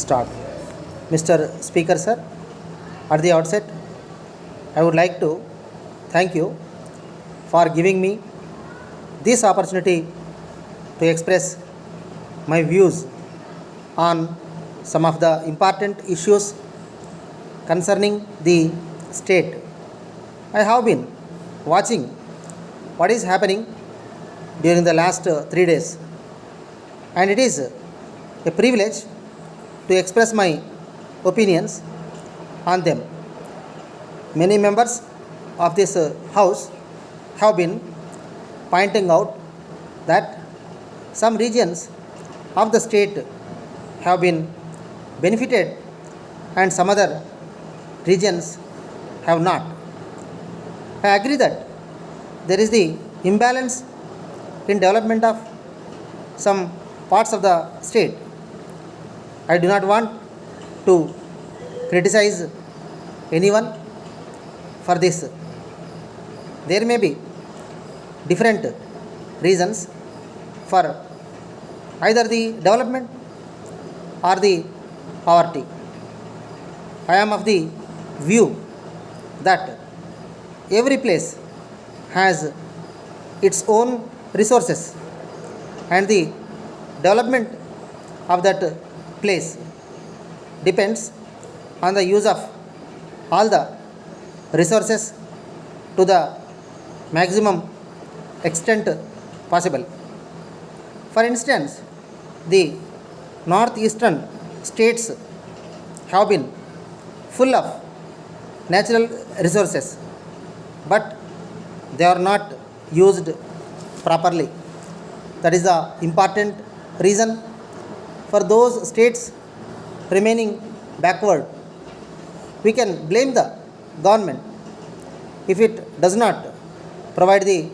start. Mr. Speaker, sir, at the outset, I would like to thank you for giving me this opportunity to express my views on some of the important issues concerning the state. I have been watching what is happening during the last 3 days, and it is a privilege to express my opinions on them. Many members of this House have been pointing out that some regions of the state have been benefited and some other regions have not. I agree that there is the imbalance in development of some parts of the state. I do not want to criticize anyone for this. There may be different reasons for either the development or the poverty. I am of the view that every place has its own resources, and the development of that place depends on the use of all the resources to the maximum extent possible. For instance, the northeastern states have been full of natural resources, but they are not used properly. That is the important reason for those states remaining backward. We can blame the government if it does not provide the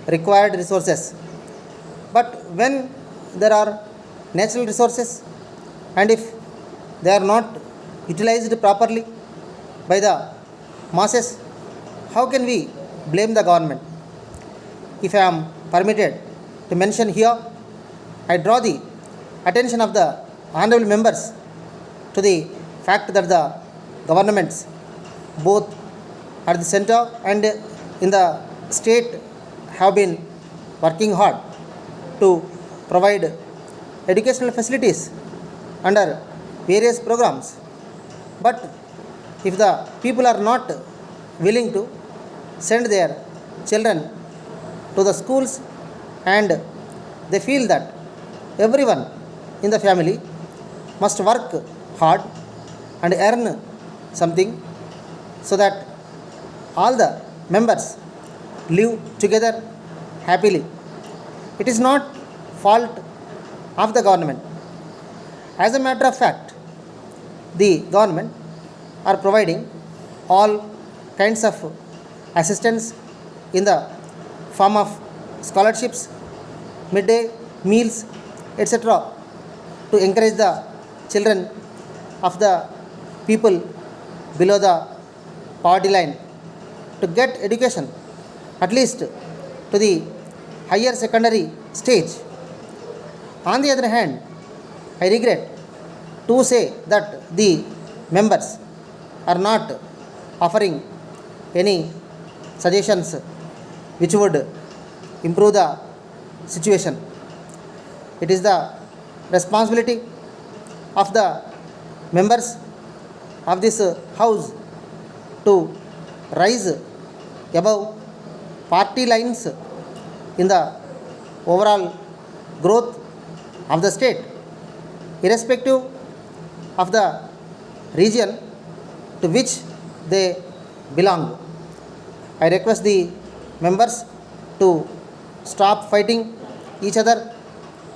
required resources. But when there are natural resources and if they are not utilized properly by the masses, how can we blame the government? If I am permitted to mention here, I draw the attention of the honorable members to the fact that the governments, both at the center and in the state, have been working hard to provide educational facilities under various programs. But if the people are not willing to send their children to the schools and they feel that everyone in the family must work hard and earn something so that all the members live together happily, it is not fault of the government. As a matter of fact, the government are providing all kinds of assistance in the form of scholarships, midday meals, etc., to encourage the children of the people below the poverty line to get education, at least to the higher secondary stage. On the other hand, I regret to say that the members are not offering any suggestions which would improve the situation. It is the responsibility of the members of this House to rise above party lines in the overall growth of the state, irrespective of the region to which they belong. I request the members to stop fighting each other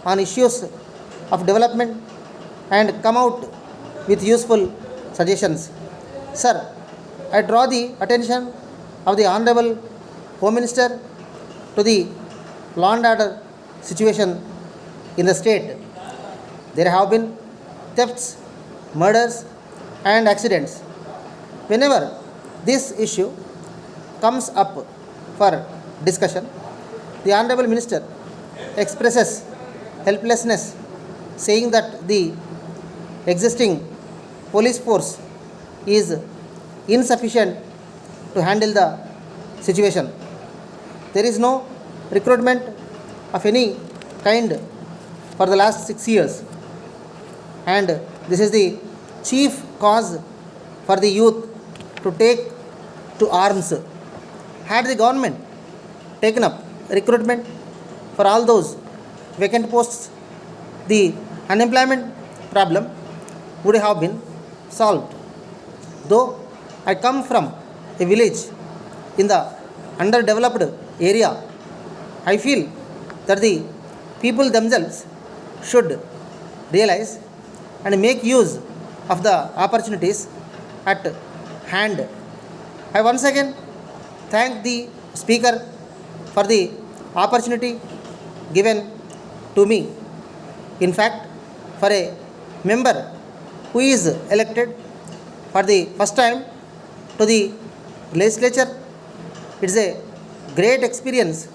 on issues of development and come out with useful suggestions. Sir, I draw the attention of the Honorable Home Minister to the law and order situation in the state. There have been thefts, murders, and accidents. Whenever this issue comes up for discussion, the Honorable Minister expresses helplessness, saying that the existing police force is insufficient to handle the situation. There is no recruitment of any kind for the last 6 years, and this is the chief cause for the youth to take to arms. Had the government taken up recruitment for all those vacant posts, the unemployment problem would have been solved. Though I come from a village in the underdeveloped area, I feel that the people themselves should realize and make use of the opportunities at hand. I once again thank the Speaker for the opportunity given to me. In fact, for a member who is elected for the first time to the legislature, it's a great experience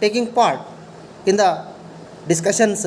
taking part in the discussions